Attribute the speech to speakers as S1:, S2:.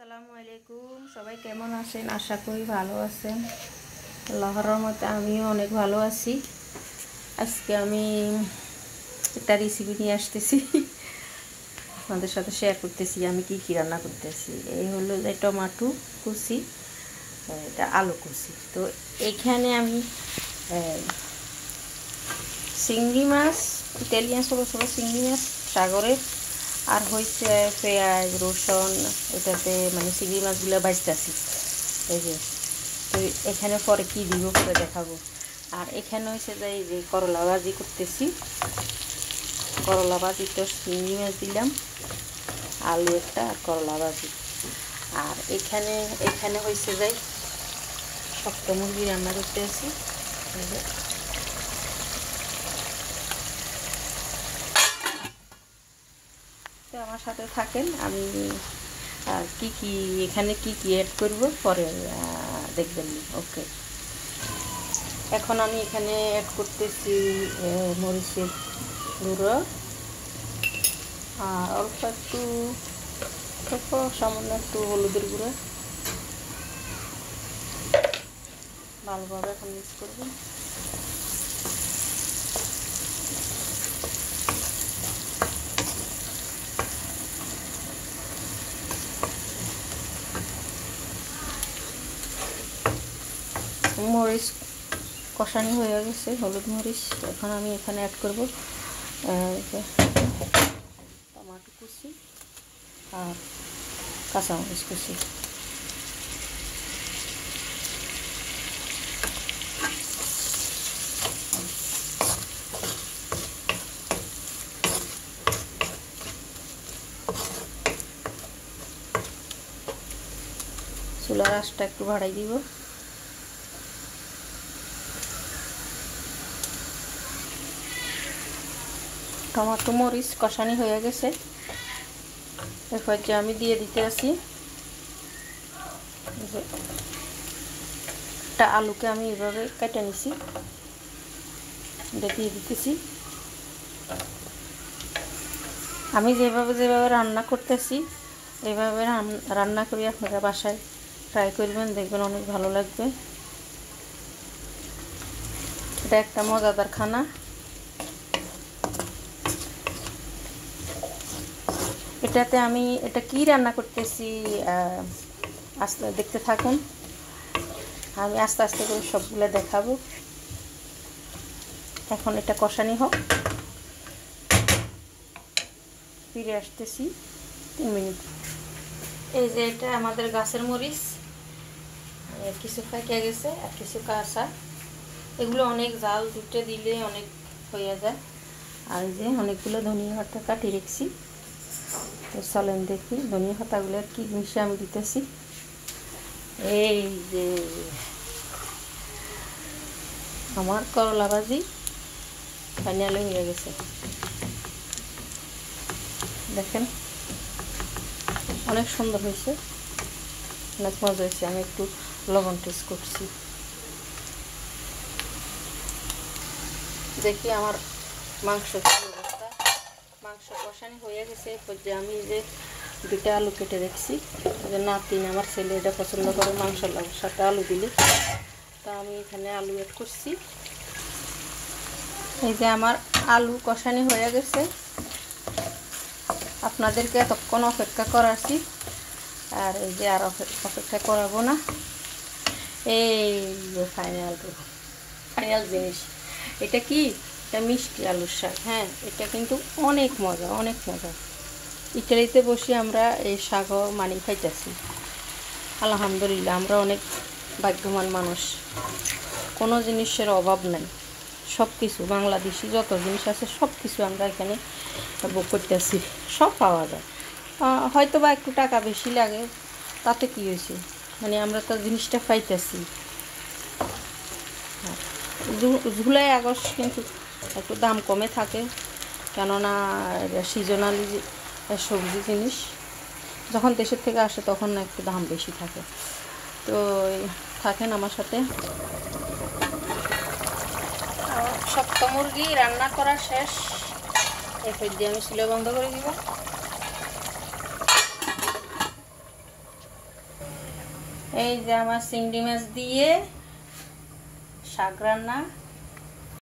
S1: আসসালামু আলাইকুম, সবাই কেমন আছেন? আশা করি ভালো আছেন। আল্লাহর রহমতে আমিও অনেক ভালো আছি। আজকে আমি একটা রেসিপি নিয়ে আসতেছি, আপনাদের সাথে শেয়ার করতেছি আমি কি কি রান্না করতেছি। এই হলো যে টমেটো কুচি, এটা আলু কুচি। তো এইখানে আমি চিংড়ি মাছ, ইটালিয়ান ছোটো ছোটো চিংড়ি মাছ সাগরের, আর হয়েছে পেঁয়াজ রসুন, এটাতে মানে চিংড়ি মাছগুলো ভাজতেছি। এই যে, তো এখানে পরে কি দিব পরে দেখাবো। আর এখানে হয়েছে যে এই যে করলা ভাজি করতেছি, করলা ভাজি তো চিংড়ি মাছ দিলাম, আলু একটা আর করলা ভাজি। আর এখানে এখানে হয়েছে যে শক্ত মুরগি রান্না করতেছি। তো আমার সাথে থাকেন, আমি কি কি এখানে কি কি অ্যাড করব পরে দেখবেন। ওকে, এখন আমি এখানে অ্যাড করতেছি মরিচের গুঁড়ো, আর অল্প একটু সামান্য একটু হলুদের গুঁড়ো, ভালোভাবে এখন মিক্স করব। মরিচ কষানি হয়ে গেছে, হলুদ মরিচ। এখন আমি এখানে অ্যাড করব টমেটো কুচি আর কাঁচামরিচ কুচি। চুলার আঁচটা একটু বাড়াই দিব। টমেটো মরিচ কষানি হয়ে গেছে, এরপর যে আমি দিয়ে দিতে আছি একটা আলুকে আমি এভাবে কেটে নিছি, এটা দিয়ে দিতেছি। আমি যেভাবে রান্না করতেছি এইভাবে রান্না করি, আপনারা বাসায় ট্রাই করবেন, দেখবেন অনেক ভালো লাগবে। এটা একটা মজাদার খানা। এটাতে আমি এটা কি রান্না করতেছি আস্তে দেখতে থাকুন, আমি আস্তে আস্তে করে সবগুলো দেখাবো। এখন এটা কষানি হোক, ফিরে আসতেছি 3 মিনিট। এই যে এটা আমাদের গাছের মরিচ, কিছু পাইকে গেছে আর কিছু কাঁচা। এগুলো অনেক জাল দুটো দিলে অনেক হয়ে যায়। আর এই যে অনেকগুলো ধনিয়া পাতা কাটি রেখেছি, তো চলেন দেখি ধনিয়া পাতাগুলো কি মিশে আমি দিতেছি। এই যে আমার করলা ভাজি ফাইনাল হয়ে গেছে, দেখেন অনেক সুন্দর হয়েছে, অনেক মজা হয়েছে। আমি একটু লবণ টেস্ট করছি, দেখি আমার মাংস কি অবস্থা। মাংস কষানি হয়ে গেছে, যে আমি যে 2টা আলু কেটে রেখেছি, যে নাতিন আমার ছেলে এটা পছন্দ করে মাংসের সাথে আলু দিলে, তা আমি এখানে আলু অ্যাড করছি। এই যে আমার আলু কষানি হয়ে গেছে, আপনাদেরকে এতক্ষণ অপেক্ষা করাচ্ছি, আর এই যে আর অপেক্ষা করাবো না। এই যে ফাইনাল জিনিস, এটা কি, এটা মিষ্টি আলুর শাক। হ্যাঁ, এটা কিন্তু অনেক মজা, অনেক মজা। ইটালিতে বসে আমরা এই শাক মানি খাইতেছি, আলহামদুলিল্লাহ। আমরা অনেক ভাগ্যবান মানুষ, কোনো জিনিসের অভাব নাই। সব কিছু বাংলাদেশি যত জিনিস আছে সব কিছু আমরা এখানে ভোগ করতেছি, সব পাওয়া যায়। হয়তো বা একটু টাকা বেশি লাগে, তাতে কি হয়েছে, মানে আমরা তো জিনিসটা পাইতেছি। জুলাই আগস্ট কিন্তু একটু দাম কমে থাকে, কেননা সিজনালি সবজি জিনিস যখন দেশের থেকে আসে তখন একটু দাম বেশি থাকে। তো থাকেন আমার সাথে। শক্ত মুরগি রান্না করা শেষ, এরপর দিয়ে আমি চুলা বন্ধ করে দিব। এই যে আমার চিংড়ি মাছ দিয়ে শাক রান্না